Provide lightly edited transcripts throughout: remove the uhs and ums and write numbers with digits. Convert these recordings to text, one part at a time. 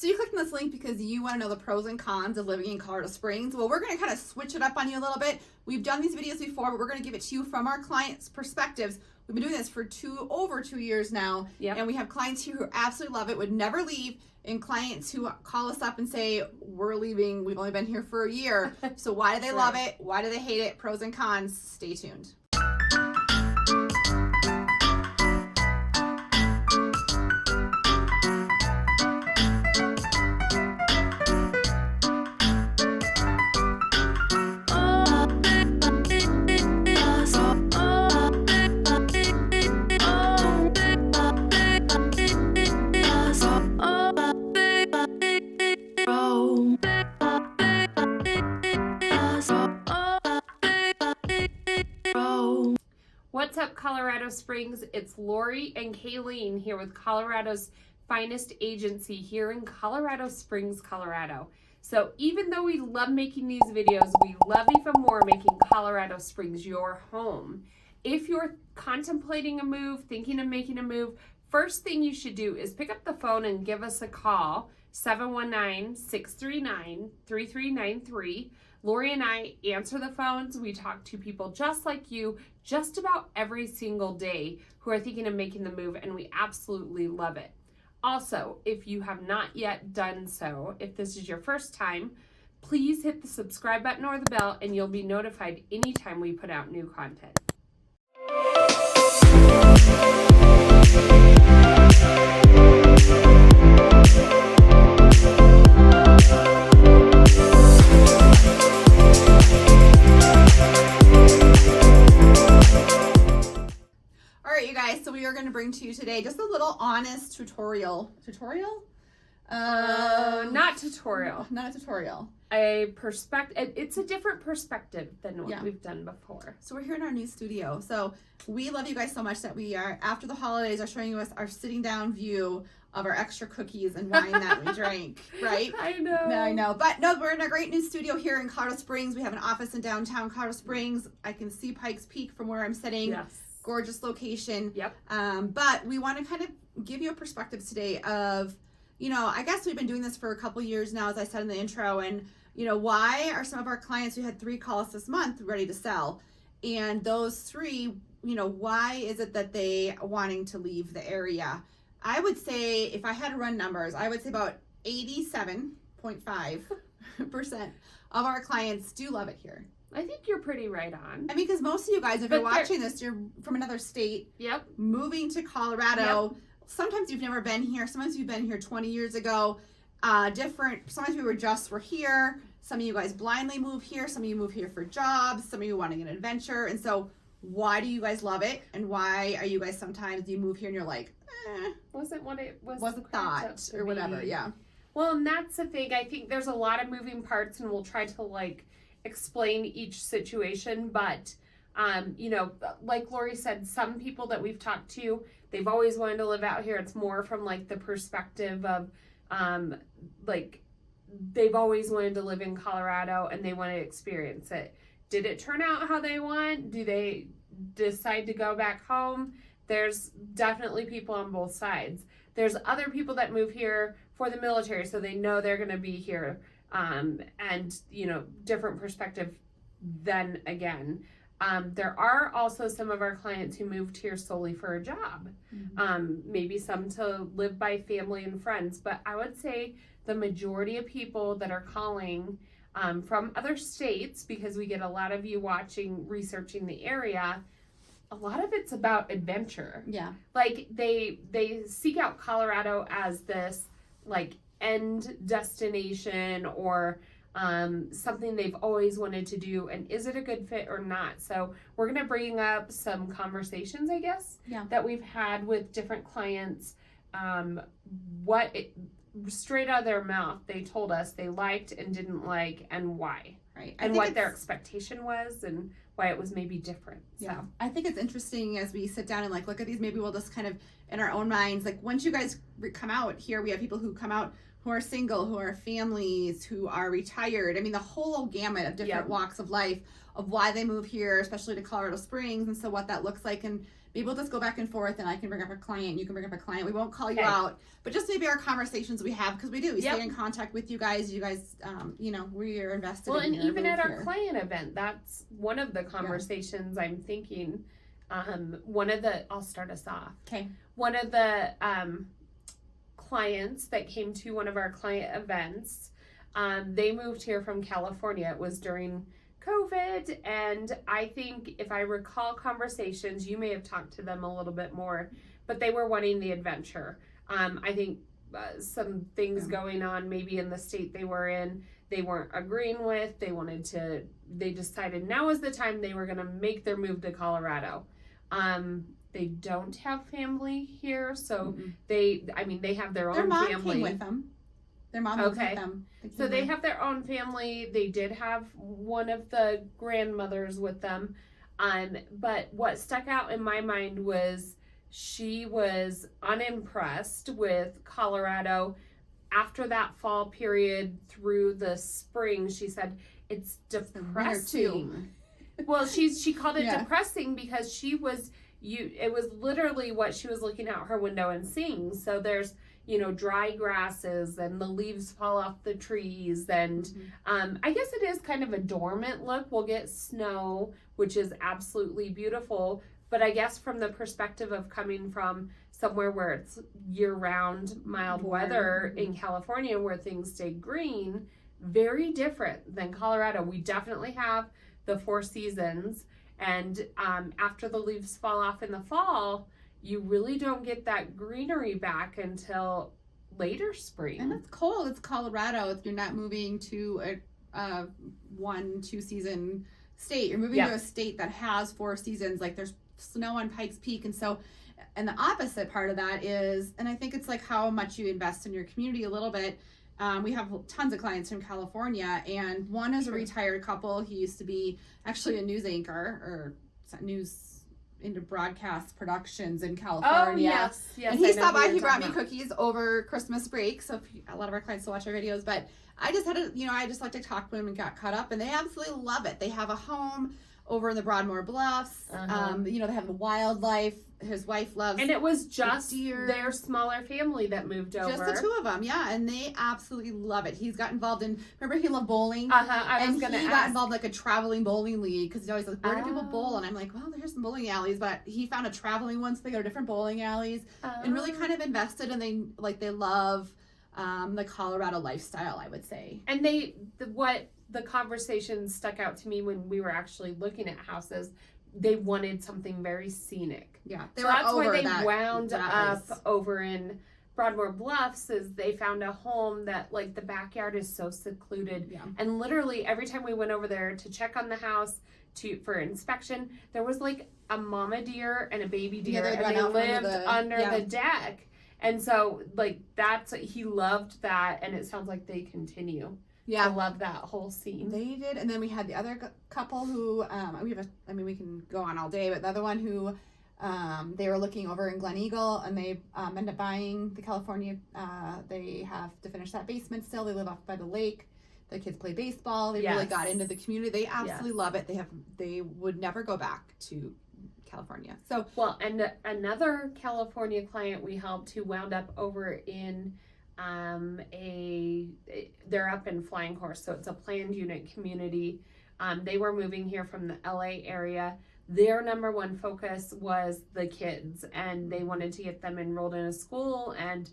So you clicked on this link because you want to know the pros and cons of living in Colorado Springs. Well, we're going to kind of switch it up on you a little bit. We've done these videos before, but we're going to give it to you from our clients' perspectives. We've been doing this for over 2 years now, and we have clients here who absolutely love it, would never leave, and clients who call us up and say, we're leaving, we've only been here for a year. So why do they love it? Why do they hate it? Pros and cons. Stay tuned. What's up, Colorado Springs? It's Laurie and Kalene here with Colorado's finest agency here in Colorado Springs, Colorado. So even though we love making these videos, we love even more making Colorado Springs your home. If you're contemplating a move, thinking of making a move, first thing you should do is pick up the phone and give us a call, 719-639-3393. Laurie and I answer the phones. We talk to people just like you just about every single day who are thinking of making the move, and we absolutely love it. Also, if you have not yet done so, if this is your first time, please hit the subscribe button or the bell and you'll be notified anytime we put out new content. So we are going to bring to you today just a little honest tutorial. Not tutorial. Not a tutorial. It's a different perspective than what we've done before. So we're here in our new studio. So we love you guys so much that we are, after the holidays, are showing you us our sitting down view of our extra cookies and wine that we drank, right? I know. I know. But no, we're in a great new studio here in Colorado Springs. We have an office in downtown Colorado Springs. I can see Pikes Peak from where I'm sitting. Yes. Gorgeous location. Yep. But we want to kind of give you a perspective today of, I guess we've been doing this for a couple years now, as I said in the intro, and, why are some of our clients, we had 3 calls this month, ready to sell? And those 3, why is it that they wanting to leave the area? I would say, if I had to run numbers, I would say about 87.5% of our clients do love it here. I think you're pretty right on. I mean, because most of you guys, if you're watching this, you're from another state. Yep. Moving to Colorado. Yep. Sometimes you've never been here. Sometimes you've been here 20 years ago. Sometimes we were here. Some of you guys blindly move here. Some of you move here for jobs. Some of you wanting an adventure. And so why do you guys love it? And why are you guys sometimes you move here and you're like, wasn't what it was. Wasn't thought or whatever. Yeah. Well, and that's the thing. I think there's a lot of moving parts, and we'll try to explain each situation, but like Laurie said, some people that we've talked to, they've always wanted to live out here. It's more from the perspective of they've always wanted to live in Colorado and they want to experience it. Did it turn out how they want? Do they decide to go back home? There's definitely people on both sides. There's other people that move here for the military, so they know they're going to be here. And different perspective then again. There are also some of our clients who moved here solely for a job. Maybe some to live by family and friends, but I would say the majority of people that are calling from other states, because we get a lot of you watching, researching the area, a lot of it's about adventure. Yeah. They seek out Colorado as this end destination or something they've always wanted to do, and is it a good fit or not? So we're going to bring up some conversations, I guess, that we've had with different clients, straight out of their mouth they told us they liked and didn't like, and why, right? And what their expectation was and why it was maybe different. Yeah. So I think it's interesting as we sit down and look at these, maybe we'll just kind of in our own minds, once you guys come out here, we have people who come out who are single, who are families, who are retired. I mean, the whole gamut of different walks of life of why they move here, especially to Colorado Springs, and so what that looks like. And maybe we'll just go back and forth, and I can bring up a client, you can bring up a client. We won't call you Okay. out, but just maybe our conversations we have, because we do. We Yep. stay in contact with you guys. You guys, we are invested Well, in and your even move at our here. client event, that's one of the conversations I'm thinking. I'll start us off. Okay. One of the clients that came to one of our client events, they moved here from California. It was during COVID, and I think if I recall conversations, you may have talked to them a little bit more, but they were wanting the adventure. I think some things going on maybe in the state they were in, they weren't agreeing with. They decided now is the time they were going to make their move to Colorado. They don't have family here, so they have their own mom family. came with them. Their mom was Okay. with them. So they have their own family. They did have one of the grandmothers with them. But what stuck out in my mind was she was unimpressed with Colorado after that fall period through the spring. She said it's depressing. Well, she called it depressing because it was literally what she was looking out her window and seeing. So there's, dry grasses and the leaves fall off the trees. And I guess it is kind of a dormant look. We'll get snow, which is absolutely beautiful. But I guess from the perspective of coming from somewhere where it's year-round mild weather in California where things stay green, very different than Colorado. We definitely have the 4 seasons. And after the leaves fall off in the fall, you really don't get that greenery back until later spring. And it's cold. It's Colorado. You're not moving to a 1-2 season state. You're moving to a state that has 4 seasons. Like there's snow on Pikes Peak. And the opposite part of that is, and I think it's like how much you invest in your community a little bit. We have tons of clients from California, and one is a retired couple. He used to be actually a news anchor or news into broadcast productions in California. Oh, yes. And he stopped by. He brought me cookies over Christmas break. So a lot of our clients still watch our videos, but I just I just like to talk to them and got caught up, and they absolutely love it. They have a home over in the Broadmoor Bluffs. They have the wildlife. His wife loves. And it was just deer. Their smaller family that moved over. Just the 2 of them, yeah, and they absolutely love it. He's got involved in. Remember, he loved bowling. I got involved like a traveling bowling league because he's always like, where do people bowl? And I'm like, well, there's some bowling alleys, but he found a traveling one, so they go to different bowling alleys and really kind of invested. And they love the Colorado lifestyle, I would say. And what the conversation stuck out to me when we were actually looking at houses. They wanted something very scenic. Yeah, so that's why they wound up over in Broadmoor Bluffs. Is they found a home that like the backyard is so secluded, and literally every time we went over there to check on the house for inspection, there was like a mama deer and a baby deer, and they lived under the deck. And so like he loved that, and it sounds like they continue. I love that whole scene. They did, and then we had the other couple who we can go on all day, but the other one who they were looking over in Glen Eagle, and they ended up buying the California. They have to finish that basement still. They live off by the lake. The kids play baseball. They really got into the community. They absolutely love it. They would never go back to California. So and another California client we helped who wound up over in they're up in Flying Horse, so it's a planned unit community. They were moving here from the LA area. Their number one focus was the kids, and they wanted to get them enrolled in a school, and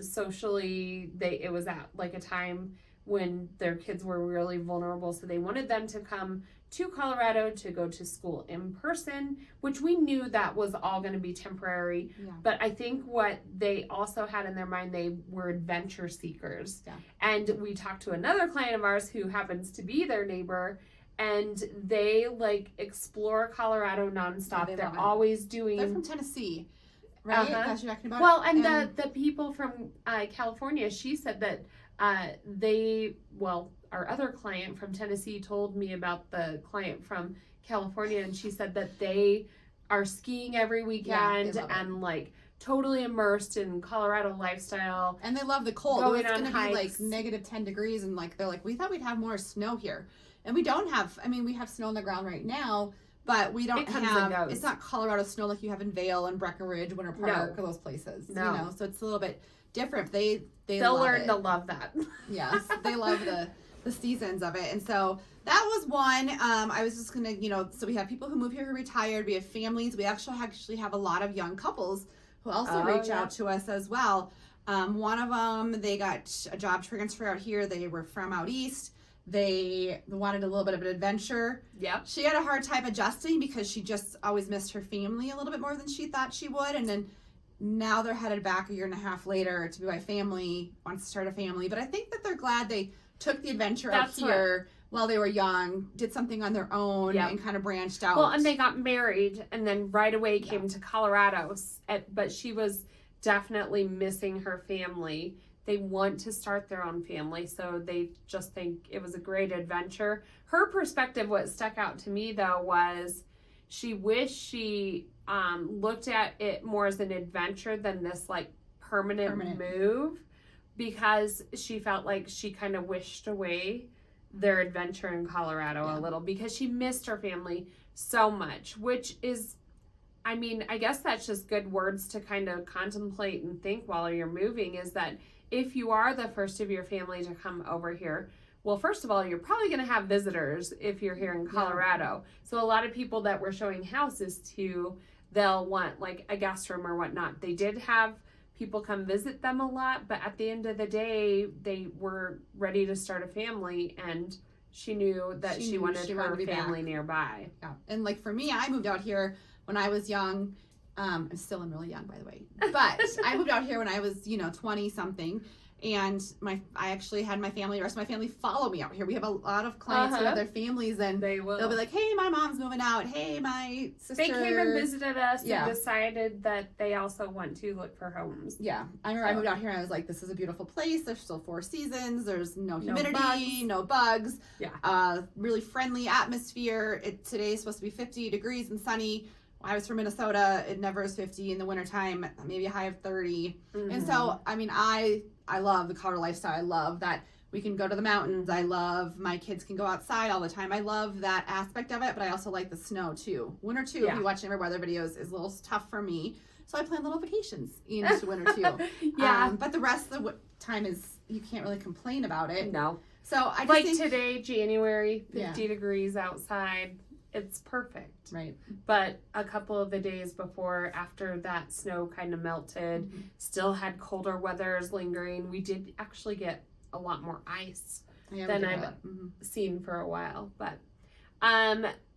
socially it was at like a time when their kids were really vulnerable, so they wanted them to come to Colorado to go to school in person, which we knew that was all going to be temporary. But I think what they also had in their mind, they were adventure seekers. And we talked to another client of ours who happens to be their neighbor, and they like explore Colorado nonstop. They're always doing. They're from Tennessee, right? That's what you're talking about. Well, and the people from California, she said that our other client from Tennessee told me about the client from California, and she said that they are skiing every weekend and like totally immersed in Colorado lifestyle. And they love the cold. Going it's on going to be like negative 10 degrees, and like they're like, we thought we'd have more snow here. And we don't have, we have snow on the ground right now, but we don't It comes and have, goes. it's not Colorado snow like you have in Vail and Breckenridge, Winter Park, or those places. No. You know, so it's a little bit different. They'll learn to love that. Yes, they love the seasons of it. And so that was one. I was just gonna, so we have people who move here who retired. We have families. We actually have a lot of young couples who also reach out to us as well. One of them, they got a job transfer out here. They were from out east. They wanted a little bit of an adventure. Yep. She had a hard time adjusting because she just always missed her family a little bit more than she thought she would. And then now they're headed back a year and a half later to be my family, wants to start a family. But I think that they're glad they took the adventure out here while they were young, did something on their own, and kind of branched out. Well, and they got married and then right away came to Colorado. But she was definitely missing her family. They want to start their own family, so they just think it was a great adventure. Her perspective, what stuck out to me, though, was she wished she looked at it more as an adventure than this, like, permanent move, because she felt like she kind of wished away their adventure in Colorado a little because she missed her family so much, which is, I mean, I guess that's just good words to kind of contemplate and think while you're moving, is that if you are the first of your family to come over here, well, first of all, you're probably going to have visitors if you're here in Colorado. So a lot of people that we're showing houses to, they'll want like a guest room or whatnot. They did have people come visit them a lot, but at the end of the day, they were ready to start a family, and she knew that she wanted her family nearby. Yeah. And like for me, I moved out here when I was young. I'm still really young, by the way. But I moved out here when I was, 20 something. And I actually had the rest of my family follow me out here. We have a lot of clients who have their families, and they'll be like, hey, my mom's moving out. Hey, my sister. They came and visited us and decided that they also want to look for homes. Yeah. I remember I moved out here and I was like, this is a beautiful place. There's still 4 seasons. There's no humidity, no bugs. Yeah. Really friendly atmosphere. Today is supposed to be 50 degrees and sunny. I was from Minnesota. It never is 50 in the wintertime, maybe a high of 30. Mm-hmm. And so, I mean, I love the Colorado lifestyle. I love that we can go to the mountains. I love my kids can go outside all the time. I love that aspect of it, but I also like the snow too. Winter too, if you watch any of our weather videos, is a little tough for me. So I plan little vacations into winter too. But the rest of the time you can't really complain about it. No. So I just think today, January, 50 degrees outside. It's perfect. Right. But a couple of the days before, after that snow kind of melted, still had colder weathers lingering. We did actually get a lot more ice than I've seen for a while. But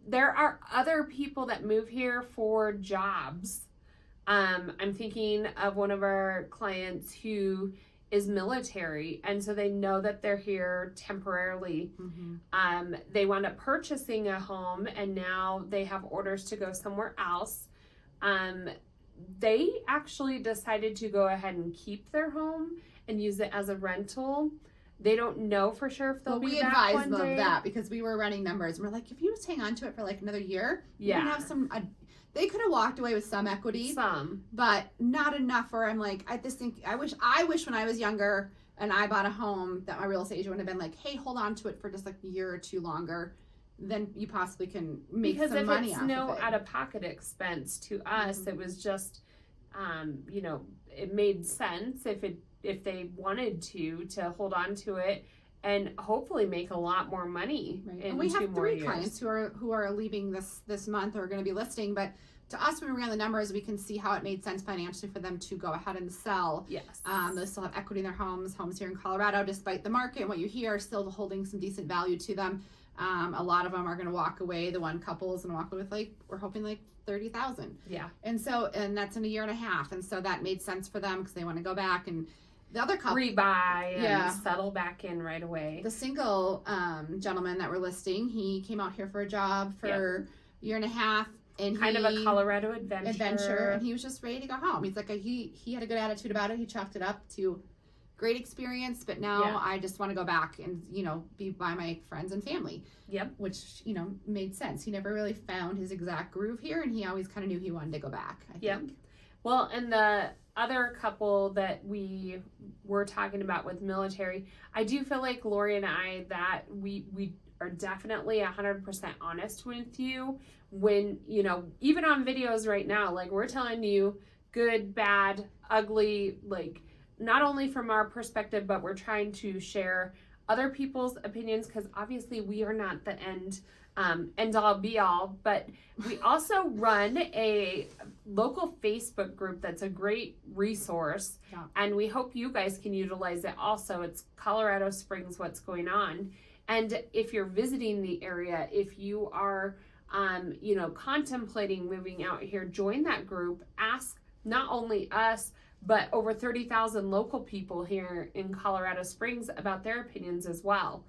there are other people that move here for jobs. I'm thinking of one of our clients who is military, and so they know that they're here temporarily. They wound up purchasing a home, and now they have orders to go somewhere else. They actually decided to go ahead and keep their home and use it as a rental. They don't know for sure if they'll be back one day. We advised them of that because we were running numbers. And we're like, if you just hang on to it for like another year, you can have some... They could have walked away with some equity, but not enough. Where I'm like, I just think I wish when I was younger and I bought a home that my real estate agent would have been like, hey, hold on to it for just like a year or two longer, then you possibly can make some money off of it. Because if it's no out-of-pocket expense to us, it was just, it made sense if they wanted to hold on to it and hopefully make a lot more money. Right. And we have 3 clients who are leaving this month or are going to be listing, but to us, when we ran the numbers, we can see how it made sense financially for them to go ahead and sell. Yes. They still have equity in their homes here in Colorado, despite the market and what you hear, still holding some decent value to them. A lot of them are going to walk away. The one couple is going to walk away with we're hoping $30,000. Yeah. And that's in a year and a half. And so that made sense for them because they want to go back and the other couple rebuy and settle back in right away. The single gentleman that we're listing, he came out here for a job for a year and a half, and kind of a Colorado adventure, and he was just ready to go home. He's like he had a good attitude about it. He chalked it up to great experience, but now I just want to go back and be by my friends and family. Yep. Which made sense. He never really found his exact groove here, and he always kind of knew he wanted to go back. I think. Well, and the other couple that we were talking about with military, I do feel like Laurie and I that we are definitely 100% honest with you when, you know, even on videos right now, like we're telling you good, bad, ugly, like not only from our perspective, but we're trying to share other people's opinions because obviously we are not the end all be all, but we also run a local Facebook group that's a great resource, and we hope you guys can utilize it also. It's Colorado Springs What's Going On. And if you're visiting the area, if you are you know, contemplating moving out here, join that group. Ask not only us but over 30,000 local people here in Colorado Springs about their opinions as well.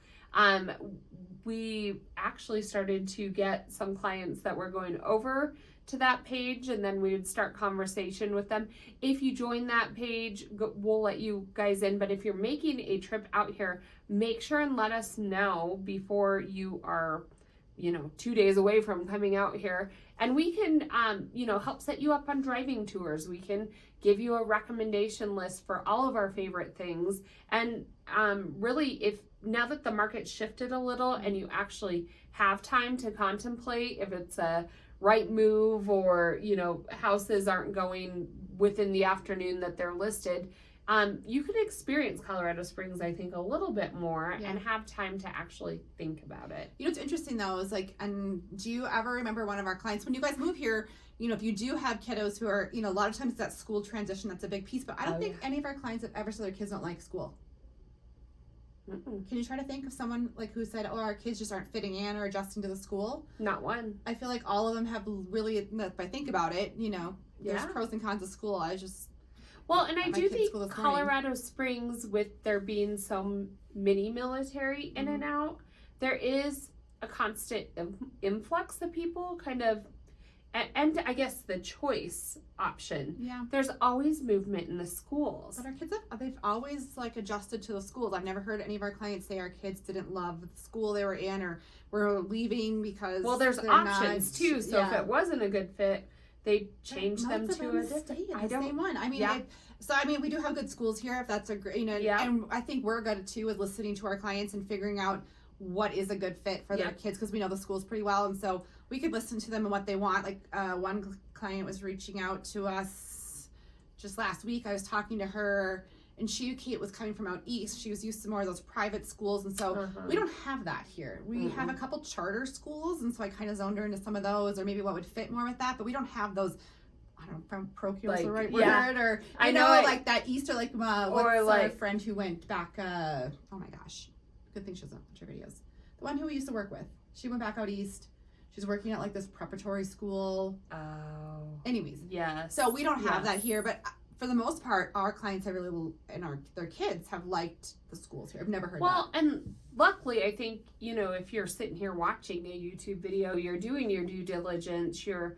We actually started to get some clients that were going over to that page, and then we would start conversation with them. If you join that page, we'll let you guys in, but if you're making a trip out here, make sure and let us know before you are, you know, 2 days away from coming out here, and we can you know, help set you up on driving tours. We can give you a recommendation list for all of our favorite things. And really, if now that the market shifted a little and you actually have time to contemplate if it's a right move or, you know, houses aren't going within the afternoon that they're listed, you can experience Colorado Springs, I think, a little bit more and have time to actually think about it. You know, what's interesting though is like, and do you ever remember one of our clients, when you guys move here, you know, if you do have kiddos who are, you know, a lot of times that school transition, that's a big piece, but I don't think any of our clients have ever said their kids don't like school. Can you try to think of someone like who said, oh, our kids just aren't fitting in or adjusting to the school? Not one. I feel like all of them have really, if I think about it, you know, there's pros and cons of school. Well, and I do think Colorado Springs, with there being so many military in and out, there is a constant influx of people kind of, and I guess the choice option. Yeah. There's always movement in the schools. But our kids, they've always like adjusted to the schools. I've never heard any of our clients say our kids didn't love the school they were in or were leaving because there's options too. So if it wasn't a good fit, they change them to a different. I don't. Same one. I mean, we do have good schools here. If that's a great, you know, and I think we're good too with listening to our clients and figuring out what is a good fit for their kids because we know the schools pretty well, and so we could listen to them and what they want. Like one client was reaching out to us just last week. I was talking to her, and Kate was coming from out east. She was used to more of those private schools, and so we don't have that here. We have a couple charter schools, and so I kind of zoned her into some of those, or maybe what would fit more with that. But we don't have those. I don't know if parochial is the right word, or I know like that East, or like what's our friend who went back? Oh my gosh, good thing she doesn't watch our videos. The one who we used to work with, she went back out east. She's working at like this preparatory school. Oh. Anyways. Yes. So we don't have that here, but for the most part, our clients have really, and their kids have liked the schools here. I've never heard that. Well, and luckily, I think, you know, if you're sitting here watching a YouTube video, you're doing your due diligence, you're,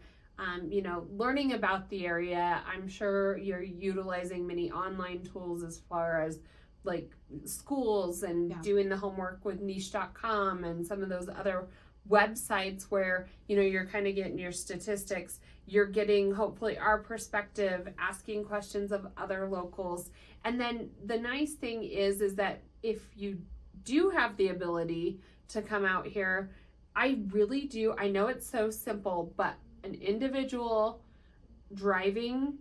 you know, learning about the area. I'm sure you're utilizing many online tools as far as like schools and doing the homework with niche.com and some of those other websites where, you know, you're kind of getting your statistics, you're getting hopefully our perspective, asking questions of other locals. And then the nice thing is that if you do have the ability to come out here, I really do, I know it's so simple, but an individual driving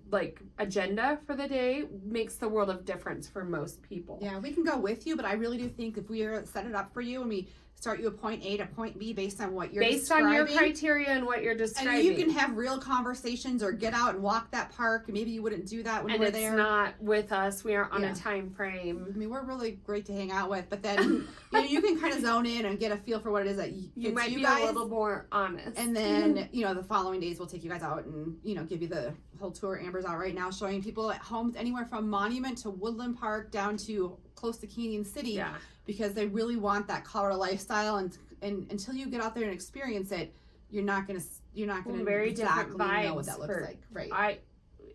like agenda for the day makes the world of difference for most people. Yeah, we can go with you, but I really do think if we set it up for you and we start you at point A to point B based on what you're describing. On your criteria and what you're describing. And you can have real conversations or get out and walk that park. And maybe you wouldn't do that when you were there. And it's not with us. We aren't on a time frame. I mean, we're really great to hang out with. But then you know, you can kind of zone in and get a feel for what it is that you might be guys. A little more honest. And then, you know, the following days we'll take you guys out and, you know, give you the whole tour. Amber's out right now showing people at homes anywhere from Monument to Woodland Park down to close to Canyon City. Yeah. Because they really want that Colorado lifestyle, and until you get out there and experience it, you're not gonna very exactly different vibes know what that looks like. Right.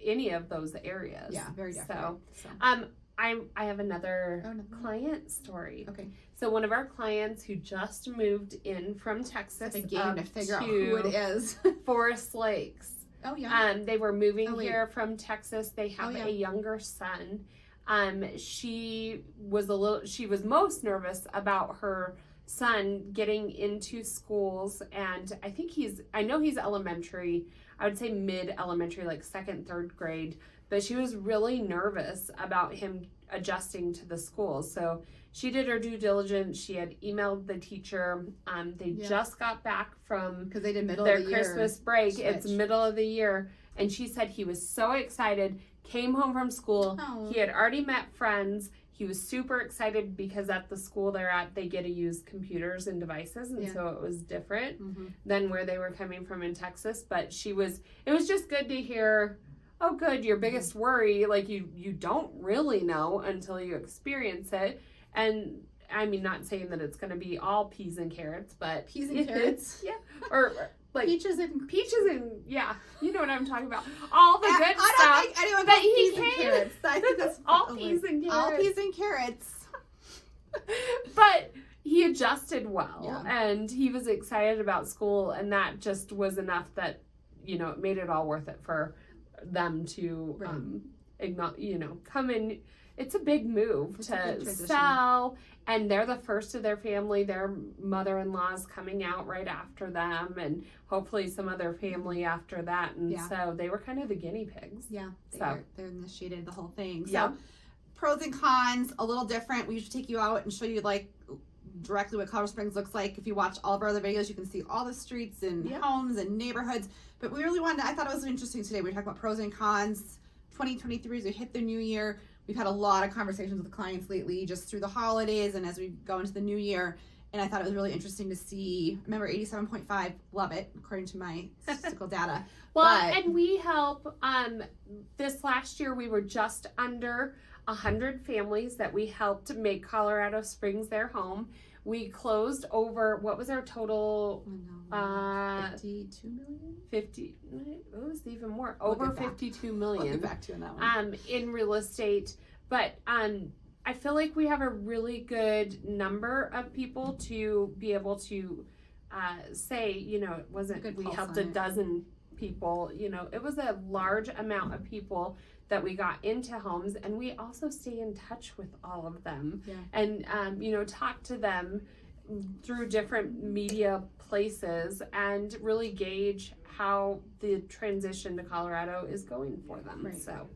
Any of those areas. Yeah, very different. So. I have another client story. Okay. So one of our clients who just moved in from Texas, it's a game to figure out who it is. Forest Lakes. Oh yeah. They were moving here from Texas. They have a younger son. she was most nervous about her son getting into schools, and I know he's elementary. I would say mid-elementary, like 2nd, 3rd grade, but she was really nervous about him adjusting to the schools. So she did her due diligence. She had emailed the teacher. They just got back from because they did middle their of the year Christmas break. switch. It's middle of the year, and she said he was so excited. Came home from school. Oh. He had already met friends. He was super excited because at the school they're at, they get to use computers and devices, and so it was different than where they were coming from in Texas. But it was just good to hear, oh, good, your biggest worry, like you don't really know until you experience it. And I mean, not saying that it's going to be all peas and carrots, but peas and carrots, or like peaches and yeah, you know what I'm talking about. All the good stuff. I that peas he and hated. carrots. I think that's all peas and carrots. All peas and carrots. But he adjusted well, Yeah. and he was excited about school, and that just was enough that it made it all worth it for them to come in. It's a big move to sell, and they're the first of their family. Their mother-in-law's coming out right after them, and hopefully some other family after that. And so they were kind of the guinea pigs. Yeah, they initiated the whole thing. So yeah. Pros and cons, a little different. We usually take you out and show you like directly what Colorado Springs looks like. If you watch all of our other videos, you can see all the streets and homes and neighborhoods. But we really I thought it was interesting today. We talked about pros and cons. 2023 as we hit the new year. We've had a lot of conversations with clients lately just through the holidays and as we go into the new year. And I thought it was really interesting to see, remember 87.5, love it, according to my statistical data. And we help, this last year we were just under 100 families that we helped make Colorado Springs their home. We closed over, what was our total? 52 million? It was even more, over 52 million. We'll get back to you on that one. In real estate. But I feel like we have a really good number of people to be able to say, it wasn't, we helped a dozen people, it was a large amount of people that we got into homes, and we also stay in touch with all of them and talk to them through different media places and really gauge how the transition to Colorado is going for them. Right. So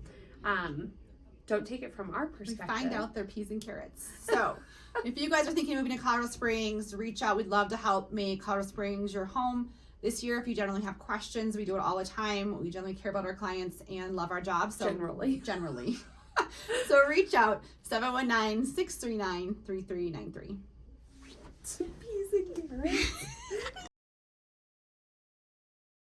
don't take it from our perspective. We find out their peas and carrots. So if you guys are thinking of moving to Colorado Springs, reach out. We'd love to help make Colorado Springs your home this year. If you generally have questions, we do it all the time. We generally care about our clients and love our jobs. So generally. So reach out, 719-639-3393. Peas and carrots.